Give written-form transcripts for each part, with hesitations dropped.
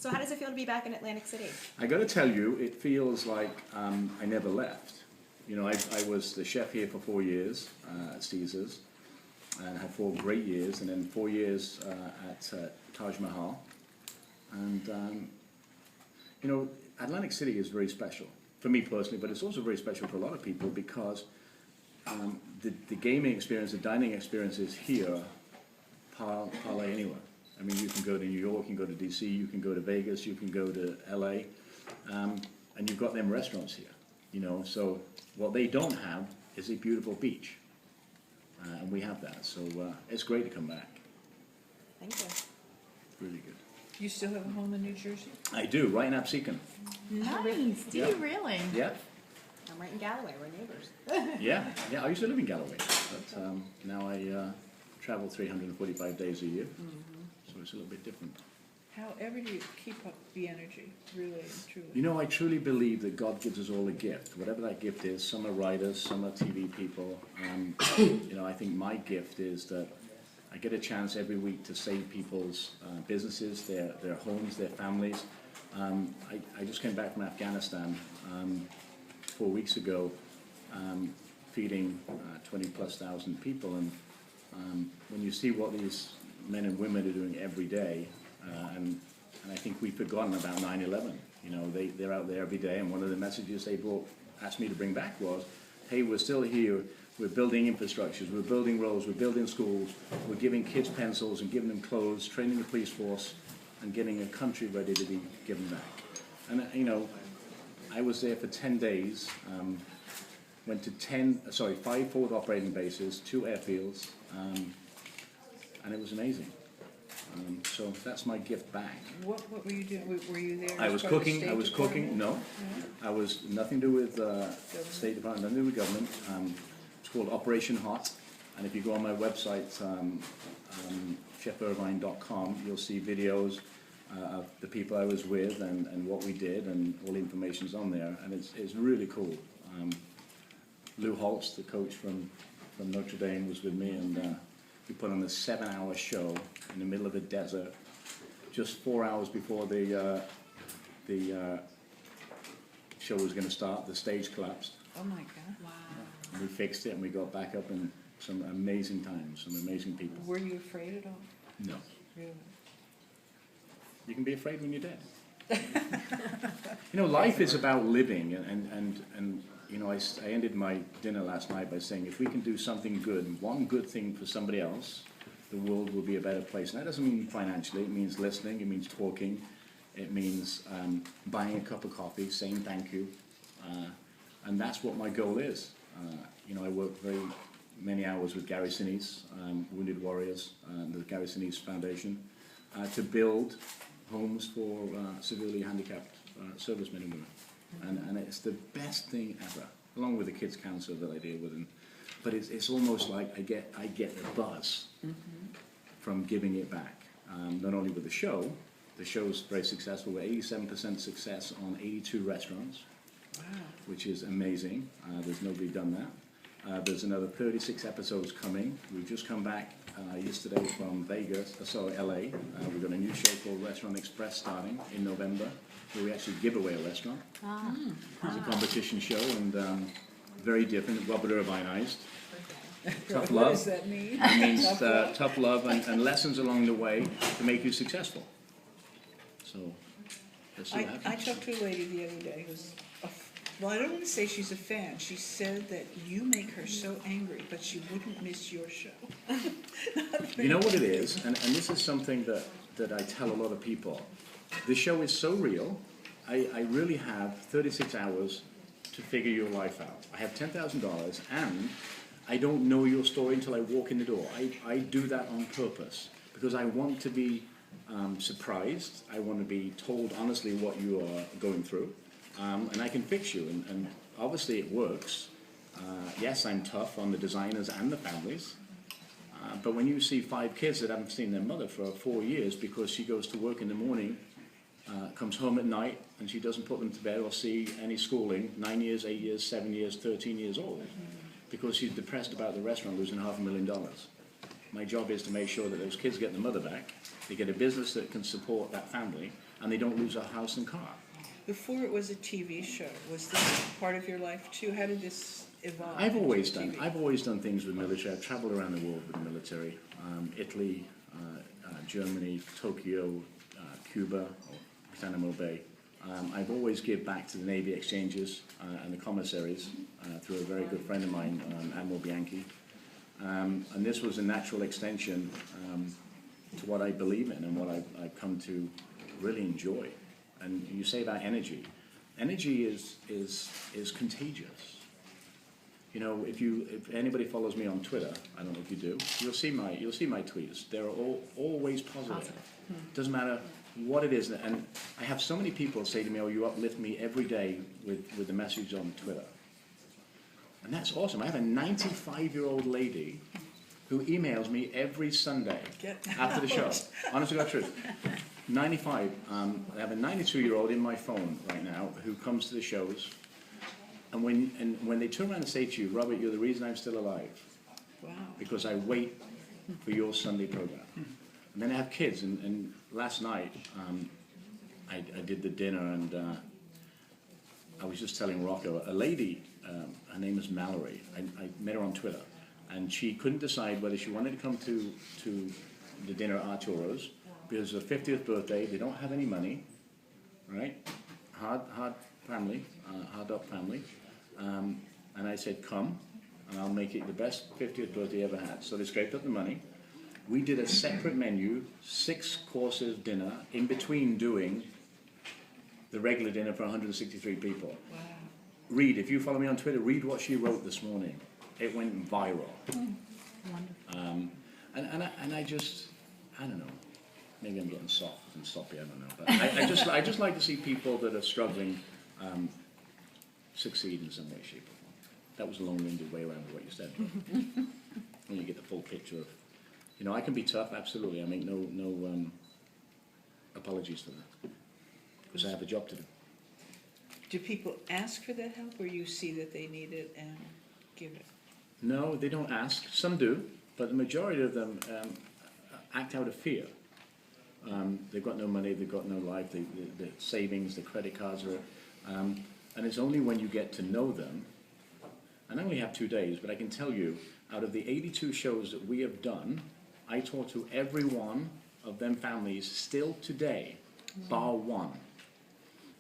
So how does it feel to be back in Atlantic City? I got to tell you, it feels like I never left. You know, I was the chef here for 4 years at Caesars, and had 4 great years, and then 4 years at Taj Mahal. And, you know, Atlantic City is very special, for me personally, but it's also very special for a lot of people because the gaming experience, the dining experiences here parlay anywhere. I mean, you can go to New York, you can go to DC, you can go to Vegas, you can go to LA, and you've got them restaurants here, you know. So what they don't have is a beautiful beach, and we have that. So it's great to come back. Thank you. It's really good. You still have a home in New Jersey? I do, right in Absecon. Nice. Do Yeah. you really? Yeah, I'm right in Galloway. We're neighbors. yeah. I used to live in Galloway, but now I travel 345 days a year, so it's a little bit different. However do you keep up the energy, really and truly? You know, I truly believe that God gives us all a gift, whatever that gift is. Some are writers, some are TV people. You know, I think my gift is that I get a chance every week to save people's businesses, their homes, their families. I just came back from Afghanistan 4 weeks ago, feeding 20,000+ people, and when you see what these men and women are doing every day, and I think we've forgotten about 9/11. You know, they're out there every day, and one of the messages they asked me to bring back was, hey, we're still here, we're building infrastructures, we're building roads, we're building schools, we're giving kids pencils and giving them clothes, training the police force, and getting a country ready to be given back. And, you know, I was there for 10 days, went to 5 forward operating bases, 2 airfields, and it was amazing. So that's my gift back. What were you doing? Were you there? I as was part of the cooking, State I was cooking, Department? no. I was nothing to do with State Department, nothing to do with government. It's called Operation Hot, and if you go on my website, chefirvine.com, you'll see videos of the people I was with and what we did, and all the information's on there, and it's really cool. Lou Holtz, the coach from Notre Dame, was with me, and we put on a 7-hour show in the middle of the desert, just 4 hours before the show was going to start. The stage collapsed. Oh my God. Wow. And we fixed it, and we got back up in some amazing times, some amazing people. Were you afraid at all? No. Really? You can be afraid when you're dead. You know, life is about living, and you know, I ended my dinner last night by saying, if we can do something good, one good thing for somebody else, the world will be a better place. And that doesn't mean financially, it means listening, it means talking, it means buying a cup of coffee, saying thank you, and that's what my goal is. You know, I work very many hours with Gary Sinise, Wounded Warriors, the Gary Sinise Foundation, to build homes for severely handicapped servicemen and women. And it's the best thing ever, along with the kids' cancer that I deal with. But it's almost like I get the buzz from giving it back. Not only with the show's very successful. We're 87% success on 82 restaurants, Wow. which is amazing. There's nobody done that. There's another 36 episodes coming. We've just come back yesterday from LA. We've got a new show called Restaurant Express starting in November, where we actually give away a restaurant. It's a competition show, and very different, Robert Irvineized. Tough What love. does that mean? It means tough love and lessons along the way to make you successful. So, let's see what I happens. talked to a lady the other day who's, well, I don't want to say she's a fan. She said that you make her so angry, but she wouldn't miss your show. You know what it is, and this is something that I tell a lot of people. The show is so real. I really have 36 hours to figure your life out. I have $10,000, and I don't know your story until I walk in the door. I do that on purpose because I want to be surprised. I want to be told honestly what you are going through, and I can fix you. And obviously it works. Yes, I'm tough on the designers and the families. But when you see 5 kids that haven't seen their mother for 4 years because she goes to work in the morning, comes home at night, and she doesn't put them to bed or see any schooling, 9 years, 8 years, 7 years, 13 years old, because she's depressed about the restaurant losing $500,000. My job is to make sure that those kids get their mother back, they get a business that can support that family, and they don't lose a house and car. Before it was a TV show, was this part of your life too? How did this evolve? I've into always TV? I've always done things with military. I've traveled around the world with the military. Italy, Germany, Tokyo, Cuba, or Guantanamo Bay. I've always give back to the Navy exchanges and the commissaries through a very good friend of mine, Admiral Bianchi. And this was a natural extension to what I believe in and what I've come to really enjoy. And you say about energy. Energy is contagious. You know, if anybody follows me on Twitter, I don't know if you do, you'll see my tweets. They're always positive. Doesn't matter what it is. And I have so many people say to me, "Oh, you uplift me every day with the message on Twitter." And that's awesome. I have a 95-year-old lady who emails me every Sunday after the show. Honest to God truth. 95. I have a 92-year-old in my phone right now who comes to the shows. And when they turn around and say to you, "Robert, you're the reason I'm still alive," Wow. because I wait for your Sunday program. And then I have kids, and last night I did the dinner, and I was just telling Rocco, a lady, her name is Mallory, I met her on Twitter, and she couldn't decide whether she wanted to come to the dinner at Arturo's, because it's her 50th birthday, they don't have any money, right? Hard family, hard up family. And I said, "Come, and I'll make it the best 50th birthday ever had." So they scraped up the money. We did a separate menu, 6 courses dinner, in between doing the regular dinner for 163 people. Wow. Read, if you follow me on Twitter, read what she wrote this morning. It went viral. Wonderful. And I just, I don't know, maybe I'm getting soft and sloppy, I don't know. But I just like to see people that are struggling succeed in some way, shape, or form. That was a long-winded way around what you said. But when you get the full picture of, you know, I can be tough, absolutely. I make no apologies for that, because I have a job to do. Do people ask for that help, or you see that they need it and give it? No, they don't ask. Some do, but the majority of them act out of fear. They've got no money, they've got no life, the savings, the credit cards are... and it's only when you get to know them, and I only have 2 days, but I can tell you, out of the 82 shows that we have done, I talk to every one of them families still today, bar one.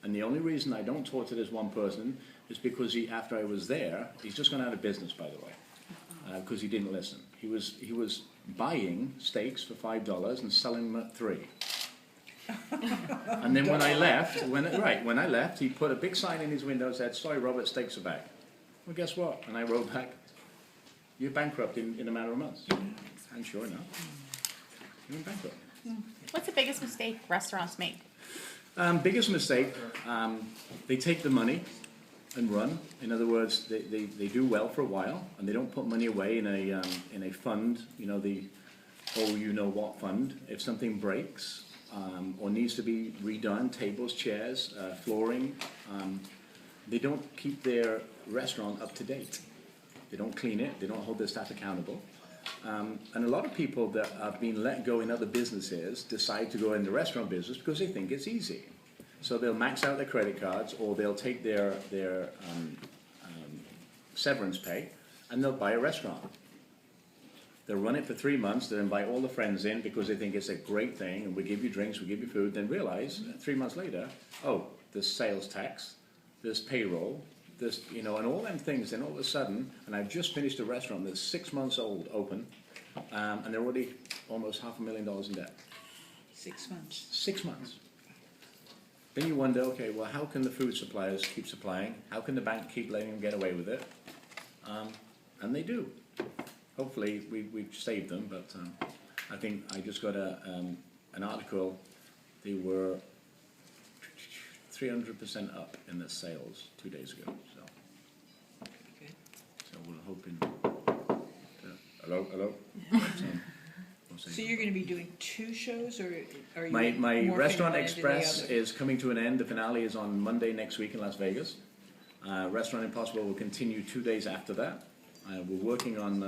And the only reason I don't talk to this one person is because after I was there, he's just gone out of business, by the way, because he didn't listen. He was buying steaks for $5 and selling them at $3. And then when I left, when I left, he put a big sign in his window that said, "Sorry, Robert, steaks are back." Well, guess what? And I wrote back, "You're bankrupt in a matter of months." And sure enough, you're bankrupt. What's the biggest mistake restaurants make? Biggest mistake, they take the money and run. In other words, they do well for a while, and they don't put money away in a fund, you know, the oh-you-know-what fund. If something breaks or needs to be redone, tables, chairs, flooring, they don't keep their restaurant up to date. They don't clean it, they don't hold their staff accountable. And a lot of people that have been let go in other businesses decide to go in the restaurant business because they think it's easy. So they'll max out their credit cards, or they'll take their severance pay, and they'll buy a restaurant. They'll run it for 3 months, they'll invite all the friends in because they think it's a great thing, and we give you drinks, we give you food, then realize 3 months later, oh, there's sales tax, there's payroll, there's, you know, and all them things, then all of a sudden, and I've just finished a restaurant that's 6 months old, open, and they're already almost $500,000 in debt. 6 months. 6 months. Then you wonder, okay, well, how can the food suppliers keep supplying? How can the bank keep letting them get away with it? And they do. Hopefully, we've saved them, but I think I just got an article. They were 300% up in their sales 2 days ago. So, Good. so we're hoping. Hello. So you're going to be doing 2 shows, or are you My morphing Restaurant one into the Express other? is coming to an end. The finale is on Monday next week in Las Vegas. Restaurant Impossible will continue 2 days after that. We're working on,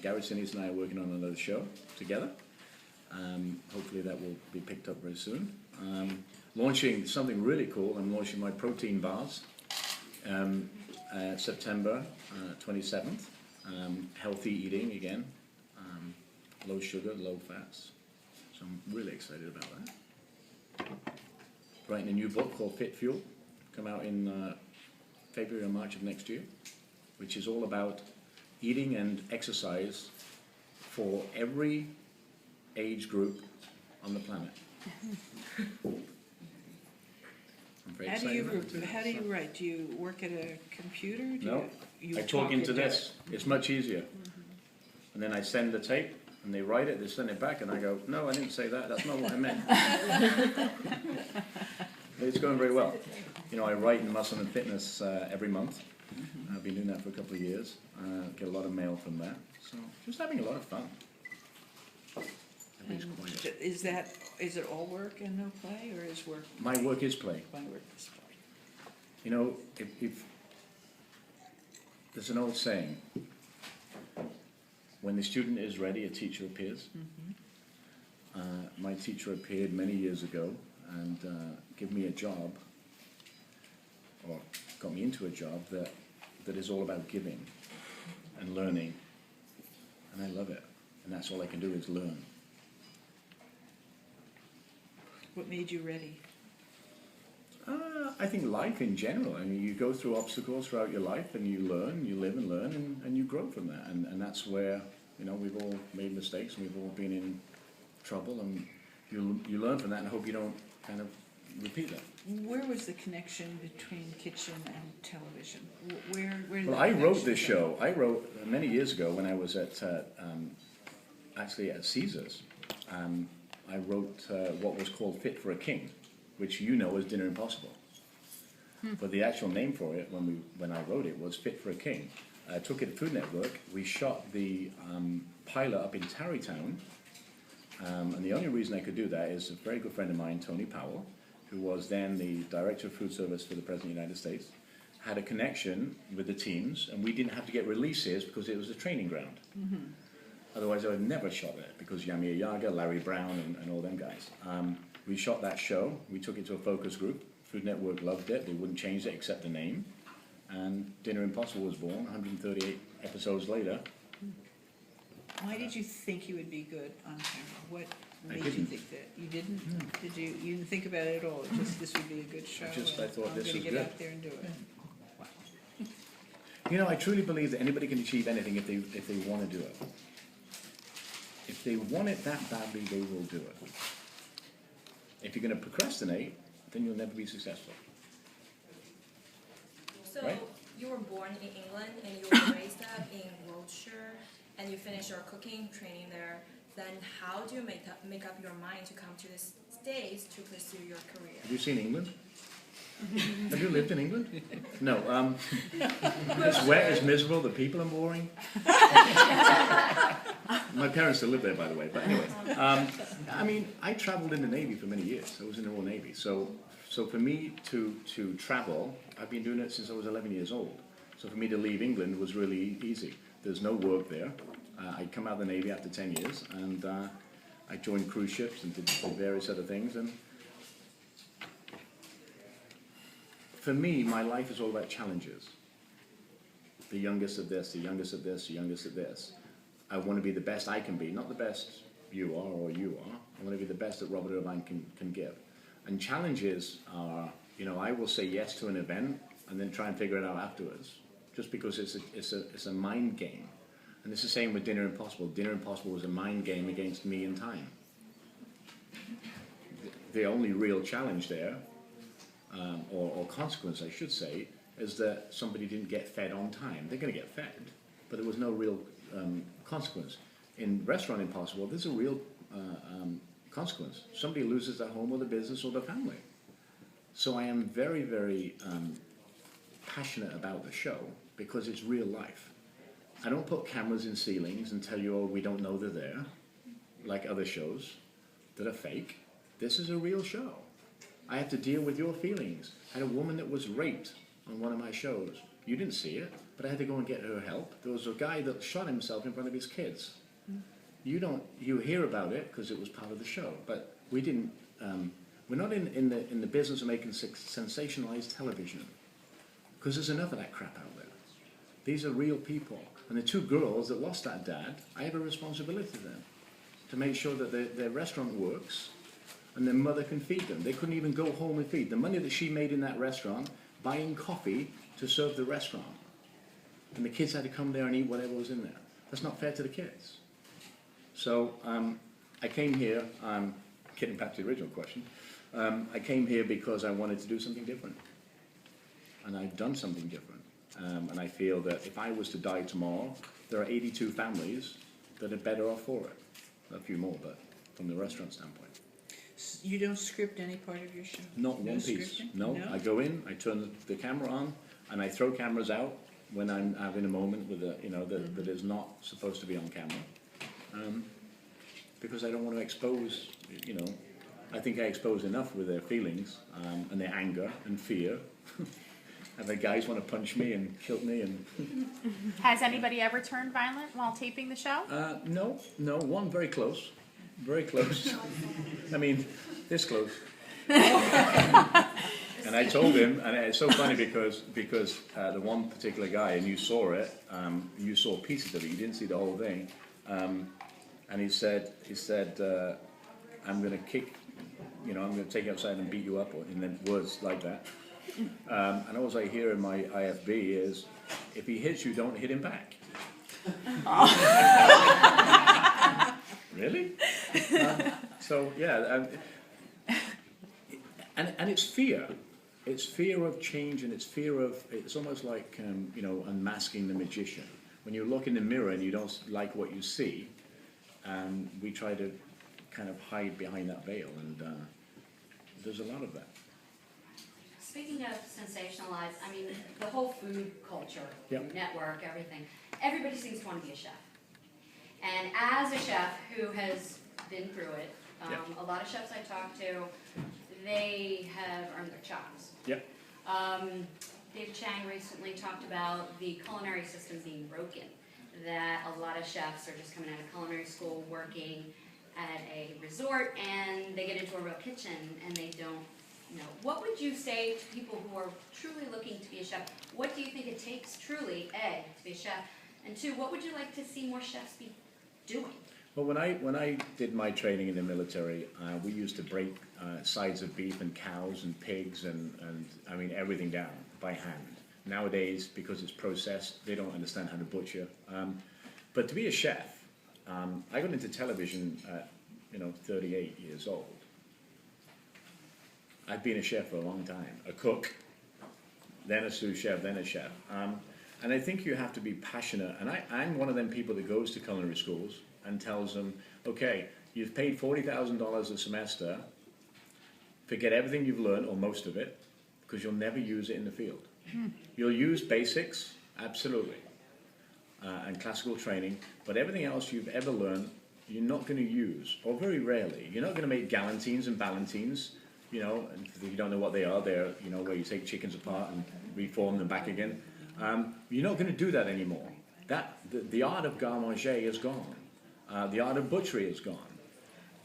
Gary Sinise and I are working on another show together. Hopefully that will be picked up very soon. launching something really cool. I'm launching my protein bars September 27th. Healthy eating again, low sugar, low fats. So I'm really excited about that. Writing a new book called Fit Fuel, come out in February or March of next year, which is all about eating and exercise for every age group on the planet. I'm very excited about it. How do you write? Do you work at a computer? No, you I talk into it down? this. It's much easier. And then I send the tape, and they write it, they send it back, and I go, no, I didn't say that, that's not what I meant. It's going very well. You know, I write in Muscle and Fitness every month. I've been doing that for a couple of years. Get a lot of mail from that. So, just having a lot of fun. Everybody's quiet. Is it all work and no play, or is work? My work is play. My work is play. You know, if there's an old saying, when the student is ready, a teacher appears. My teacher appeared many years ago and gave me a job, or got me into a job that is all about giving and learning, and I love it. And that's all I can do is learn. What made you ready? I think life in general. I mean, you go through obstacles throughout your life, and you learn, you live and learn, and you grow from that. And that's where, you know, we've all made mistakes, and we've all been in trouble, and you learn from that, and hope you don't kind of repeat that. Where was the connection between kitchen and television? Where did Well, that I wrote connection this come? show. I wrote many years ago when I was at actually at Caesars. I wrote what was called Fit for a King, which you know as Dinner Impossible. But the actual name for it when I wrote it was Fit for a King. I took it to Food Network. We shot the pilot up in Tarrytown. And the only reason I could do that is a very good friend of mine, Tony Powell, who was then the Director of Food Service for the President of the United States, had a connection with the teams, and we didn't have to get releases because it was a training ground. Otherwise, I would have never shot it, because Yami Yaga, Larry Brown, and all them guys. We shot that show. We took it to a focus group. Food Network loved it. They wouldn't change it except the name. And Dinner Impossible was born 138 episodes later. Why did you think you would be good on camera? What I made you didn't. think that? You didn't? Did you? You didn't think about it at all? Just this would be a good show. I thought and this I'm was gonna get good. out there and do it. Wow. You know, I truly believe that anybody can achieve anything if they want to do it. If they want it that badly, they will do it. If you're going to procrastinate, then you'll never be successful. So Right. you were born in England and you were raised up in Wiltshire, and you finished your cooking training there. Then how do you make up your mind to come to the States to pursue your career? Have you seen England? Have you lived in England? No. It's wet, it's miserable, the people are boring. My parents still live there, by the way. But anyway, I mean, I traveled in the Navy for many years. I was in the Royal Navy. So for me to travel, I've been doing it since I was 11 years old. So for me to leave England was really easy. There's no work there. I come out of the Navy after 10 years, and I joined cruise ships and did various other things. And for me, my life is all about challenges. The youngest of this, the youngest of this, the youngest of this. I want to be the best I can be, not the best you are or you are. I want to be the best that Robert Irvine can give. And challenges are, you know, I will say yes to an event and then try and figure it out afterwards, just because it's a mind game. And it's the same with Dinner Impossible. Dinner Impossible was a mind game against me and time. The only real challenge there, or consequence I should say, is that somebody didn't get fed on time. They're going to get fed, but there was no real consequence. In Restaurant Impossible, there's a real consequence. Somebody loses their home or their business or their family. So I am very, very passionate about the show because it's real life. I don't put cameras in ceilings and tell you, oh, we don't know they're there, like other shows that are fake. This is a real show. I have to deal with your feelings. I had a woman that was raped on one of my shows. You didn't see it, but I had to go and get her help. There was a guy that shot himself in front of his kids. You hear about it because it was part of the show, but we didn't We're not in the business of making sensationalized television, because there's enough of that crap out there. These are real people. And the 2 girls that lost that dad, I have a responsibility to them, to make sure that their restaurant works and their mother can feed them. They couldn't even go home and feed. The money that she made in that restaurant, buying coffee to serve the restaurant. And the kids had to come there and eat whatever was in there. That's not fair to the kids. So I came here, getting back to the original question, I came here because I wanted to do something different. And I've done something different. And I feel that if I was to die tomorrow, there are 82 families that are better off for it. A few more, but from the restaurant standpoint. You don't script any part of your show? Not No one piece. scripting? No, I go in, I turn the camera on, and I throw cameras out when I'm having a moment with a, that is not supposed to be on camera. Because I don't want to expose, I think I expose enough with their feelings and their anger and fear. And the guys want to punch me and kill me. And Has anybody ever turned violent while taping the show? no, one very close. Very close. I mean, this close. And I told him, and it's so funny because the one particular guy, and you saw it, you saw pieces of it, you didn't see the whole thing, and he said, I'm going to kick, I'm going to take you outside and beat you up, or in the words like that. And all I hear in my IFB is, if he hits you, don't hit him back. Really? So yeah, and it's fear. It's fear of change, and it's almost like unmasking the magician. When you look in the mirror and you don't like what you see, we try to kind of hide behind that veil, and there's a lot of that. Speaking of sensationalized, I mean, the whole food culture, Yep. Food Network, everything, everybody seems to want to be a chef. And as a chef who has been through it, Yep. a lot of chefs I talk to, they have earned their chops. Yep. Dave Chang recently talked about the culinary system being broken, that a lot of chefs are just coming out of culinary school, working at a resort, and they get into a real kitchen and they don't know. What would you say to people who are truly looking to be a chef? What do you think it takes truly, A, to be a chef, and 2, what would you like to see more chefs be doing? Well, when I did my training in the military, we used to break sides of beef and cows and pigs and I mean everything down by hand. Nowadays, because it's processed, they don't understand how to butcher. But to be a chef, I got into television at 38 years old. I've been a chef for a long time, a cook, then a sous chef, then a chef. And I think you have to be passionate. And I'm one of them people that goes to culinary schools and tells them, okay, you've paid $40,000 a semester, forget everything you've learned, or most of it, because you'll never use it in the field. You'll use basics, absolutely, and classical training, but everything else you've ever learned, you're not going to use, or very rarely. You're not going to make galantines and ballantines, and if you don't know what they are, they're, where you take chickens apart and reform them back again. You're not going to do that anymore. The art of garde manger is gone. The art of butchery is gone.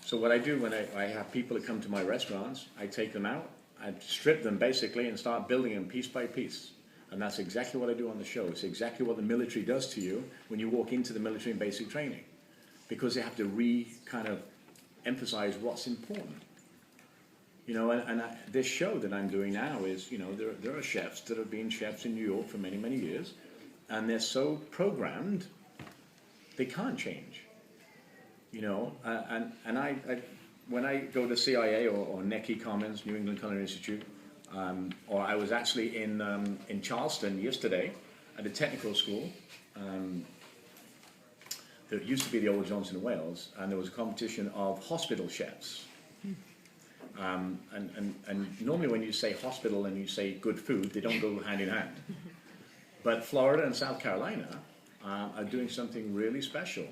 So what I do when I have people that come to my restaurants, I take them out, I strip them basically and start building them piece by piece. And that's exactly what I do on the show. It's exactly what the military does to you when you walk into the military and basic training. Because they have to kind of emphasize what's important. This show that I'm doing now is, there are chefs that have been chefs in New York for many, many years, and they're so programmed, they can't change. When I go to CIA or NECI Commons, New England Culinary Institute, or I was actually in Charleston yesterday at a technical school that used to be the old Johnson & Wales, and there was a competition of hospital chefs. And normally when you say hospital and you say good food, they don't go hand in hand. But Florida and South Carolina are doing something really special.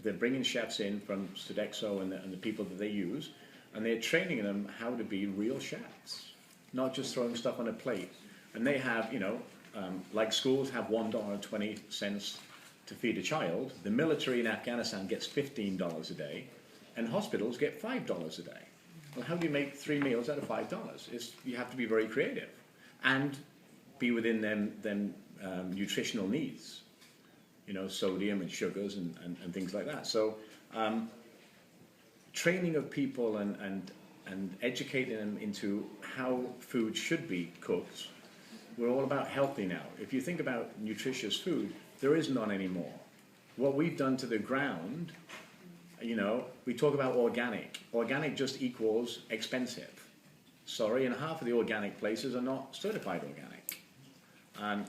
They're bringing chefs in from Sodexo and the people that they use, and they're training them how to be real chefs, not just throwing stuff on a plate. And they have, like schools have $1.20 to feed a child, the military in Afghanistan gets $15 a day, and hospitals get $5 a day. Well, how do you make 3 meals out of $5? You have to be very creative and be within them nutritional needs, you know, sodium and sugars and things like that. So training of people and educating them into how food should be cooked. We're all about healthy now. If you think about nutritious food, there is none anymore. What we've done to the ground, you know, we talk about organic. Organic just equals expensive. Sorry, and half of the organic places are not certified organic. And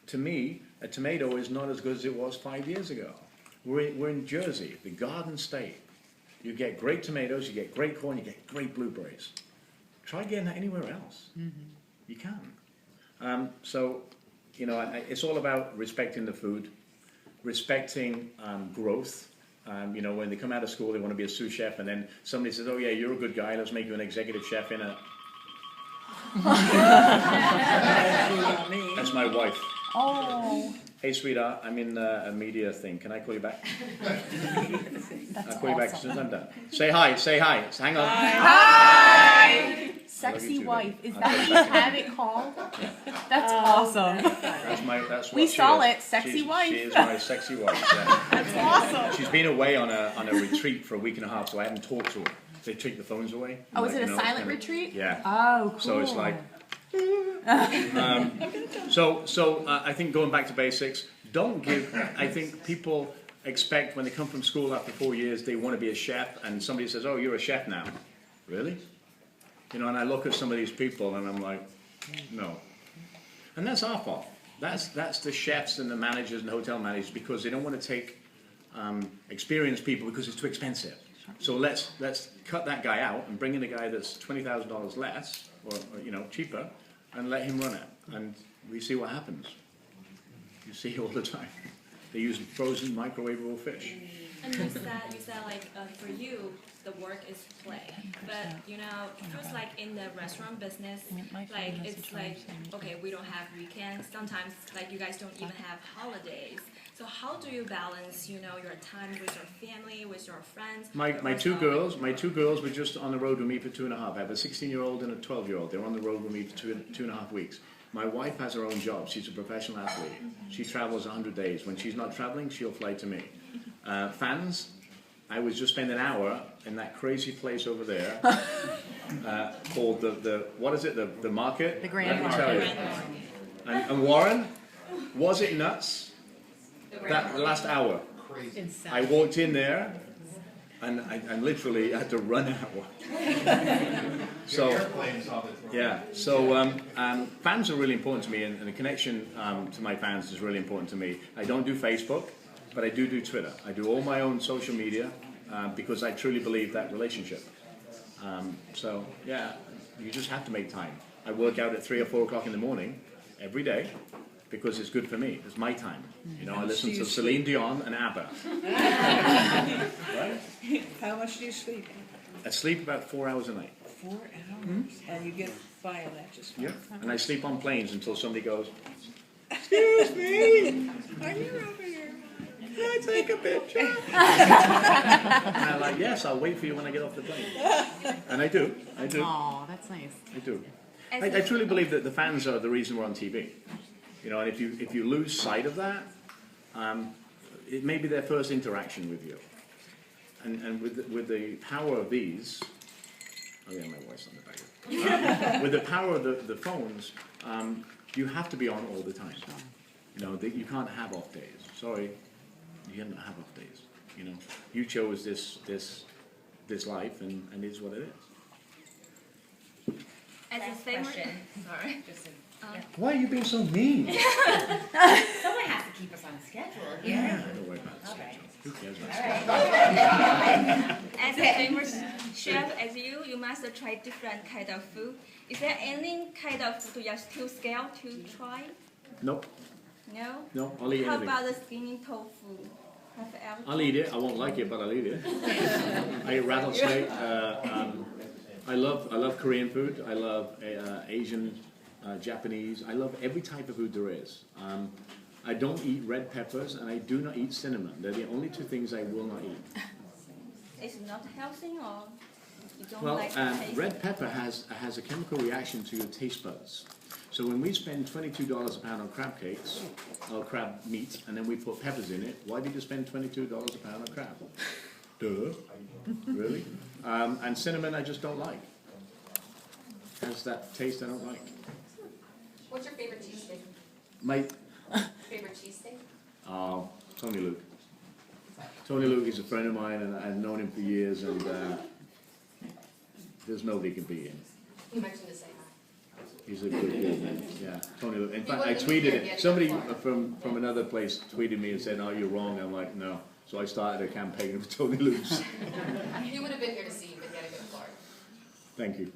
to me, a tomato is not as good as it was 5 years ago. We're in Jersey, the Garden State. You get great tomatoes, you get great corn, you get great blueberries. Try getting that anywhere else. You can. So, you know, it's all about respecting the food, respecting growth. You know, when they come out of school, they want to be a sous chef, and then somebody says, "Oh yeah, you're a good guy. Let's make you an executive chef in a." That's my wife. Oh, Hey, sweetheart, I'm in a media thing. Can I call you back? I'll call you back as soon as I'm done. Say hi. Say hi. Hang on. hi! Sexy too, wife. baby. Is I'll that call what you you back. have it called? That's awesome. That's We what she saw is. it, sexy She's- wife. She is my sexy wife. Yeah. That's awesome. She's been away on a retreat for a week and a half, so I haven't talked to her. They take the phones away. Oh, is Like, it you a know, silent kinda- retreat? Yeah. Oh, cool. So it's like. I think going back to basics, don't give. I think people expect when they come from school after 4 years, they want to be a chef, and somebody says, "Oh, you're a chef now." Really? You know, and I look at some of these people, and I'm like, no. And that's our fault. That's the chefs and the managers and the hotel managers, because they don't want to take experienced people because it's too expensive. So let's cut that guy out and bring in a guy that's $20,000 less, or you know, cheaper, and let him run it. And we see what happens. You see all the time. They use frozen microwavable fish. And you said like for you, the work is play. But you know, it feels like in the restaurant business, like it's like, okay, we don't have weekends. Sometimes like you guys don't even have holidays. So how do you balance, you know, your time with your family, with your friends? My two girls were just on the road with me for 2.5. I have a 16-year-old and a 12-year-old. They're on the road with me for 2.5 weeks. My wife has her own job. She's a professional athlete. She travels 100 days. When she's not traveling, she'll fly to me. Fans, I was just spending an hour in that crazy place over there called the what is it? The market? The Grand Let me tell you. And Warren, was it nuts? That last hour. I walked in there and I literally had to run out. So, yeah. So fans are really important to me, and the connection to my fans is really important to me. I don't do Facebook, but I do Twitter. I do all my own social media because I truly believe that relationship. So, yeah, you just have to make time. I work out at 3 or 4 o'clock in the morning every day because it's good for me. It's my time. You know, I listen to Celine Dion and ABBA. Right? How much do you sleep? I sleep about 4 hours a night. 4 hours? And you get by on that just fine? Yeah. And I sleep on planes until somebody goes, "Excuse me, Are you over here? can I take a picture?" And I'm like, "Yes, I'll wait for you when I get off the plane." And I do. Aw, that's nice. I do. I truly believe that the fans are the reason we're on TV. You know, and if you lose sight of that, it may be their first interaction with you. And with the power of these, oh yeah, my voice on the back. With the power of the phones, you have to be on all the time. You know, you can't have off days. Sorry, you can't have off days. You know, you chose this life, and it's what it is. As a favorite, Sorry. Why are you being so mean? Someone has to keep us on schedule here. Don't worry about it. Okay. Who cares about All it? right. as a famous chef as you must try different kind of food. Is there any kind of food you're still scared to try? Nope. No? I'll eat How anything. about the skinny tofu? Have you ever I'll eat it. I won't like it, but I'll eat it. I eat rattlesnake. I love Korean food. I love Asian, Japanese. I love every type of food there is. I don't eat red peppers, and I do not eat cinnamon. They're the only two things I will not eat. It's not healthy or? You don't Well, like the taste? red pepper has a chemical reaction to your taste buds. So when we spend $22 a pound on crab cakes, or crab meat, and then we put peppers in it, why did you spend $22 a pound on crab? Duh. Really? And cinnamon I just don't like. Has that taste I don't like. What's your favorite cheesesteak? My, Favorite cheesesteak? Tony Luke. Tony Luke is a friend of mine, and I've known him for years, and there's nobody can beat him. You mentioned to say hi. He's a good man. Yeah, Tony Luke. In fact, I wouldn't be here tweeted getting it. Somebody the from another place tweeted me and said, "Oh, you're wrong." I'm like, "No." So I started a campaign of Tony Luke's. He would have been here to see you, but he had to go to Florida. Thank you.